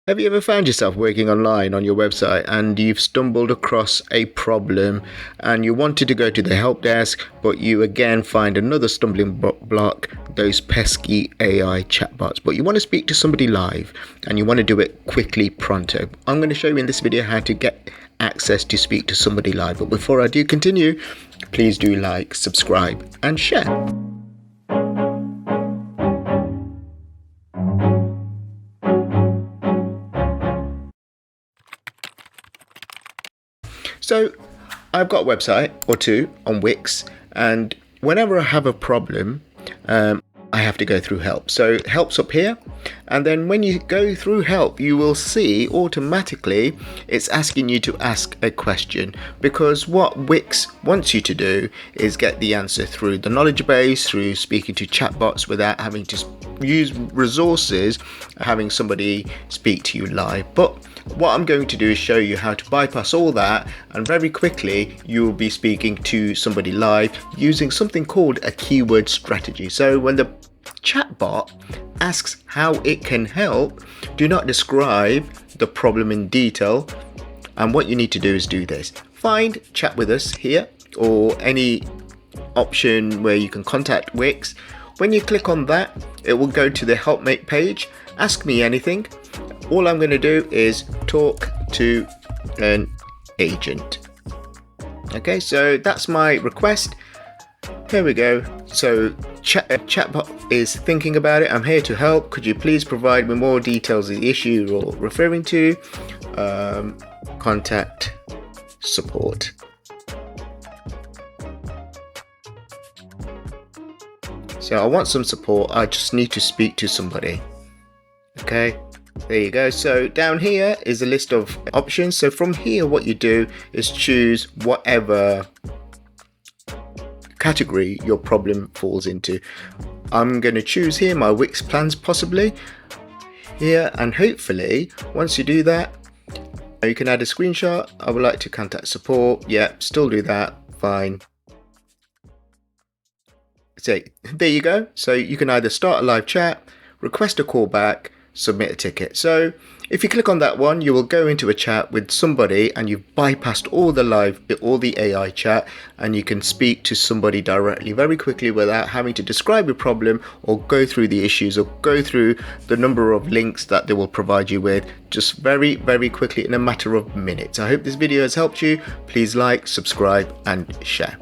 Have you ever found yourself working online on your website and you've stumbled across a problem and you wanted to go to the help desk, but you again find another stumbling block, those pesky AI chatbots, but you want to speak to somebody live and you want to do it quickly, pronto? I'm going to show you in this video how to get access to speak to somebody live. But before I do continue, please do like, subscribe and share. So I've got a website or two on Wix, and whenever I have a problem, I have to go through help. So help's up here, and then when you go through help, you will see automatically it's asking you to ask a question, because what Wix wants you to do is get the answer through the knowledge base, through speaking to chatbots without having to use resources, having somebody speak to you live. But what I'm going to do is show you how to bypass all that, and very quickly you will be speaking to somebody live using something called a keyword strategy. So when the chatbot asks how it can help, do not describe the problem in detail, and what you need to do is do this. Find chat with us here, or any option where you can contact Wix. When you click on that, it will go to the helpmate page. Ask me anything. All I'm going to do is talk to an agent. Okay, so that's my request. Here we go. So chatbot is thinking about it. I'm here to help. Could you please provide me more details of the issue you're referring to? Contact support. So I want some support. I just need to speak to somebody. Okay. There you go. So down here is a list of options. So from here, what you do is choose whatever category your problem falls into. I'm going to choose here my Wix plans possibly here, and hopefully once you do that, you can add a screenshot. I would like to contact support. Yeah, still do that. Fine. So there you go. So you can either start a live chat, request a callback, submit a ticket. So if you click on that one, you will go into a chat with somebody and you've bypassed all the AI chat, and you can speak to somebody directly very quickly without having to describe your problem or go through the issues or go through the number of links that they will provide you with, just very, very quickly in a matter of minutes. I hope this video has helped you. Please like, subscribe and share.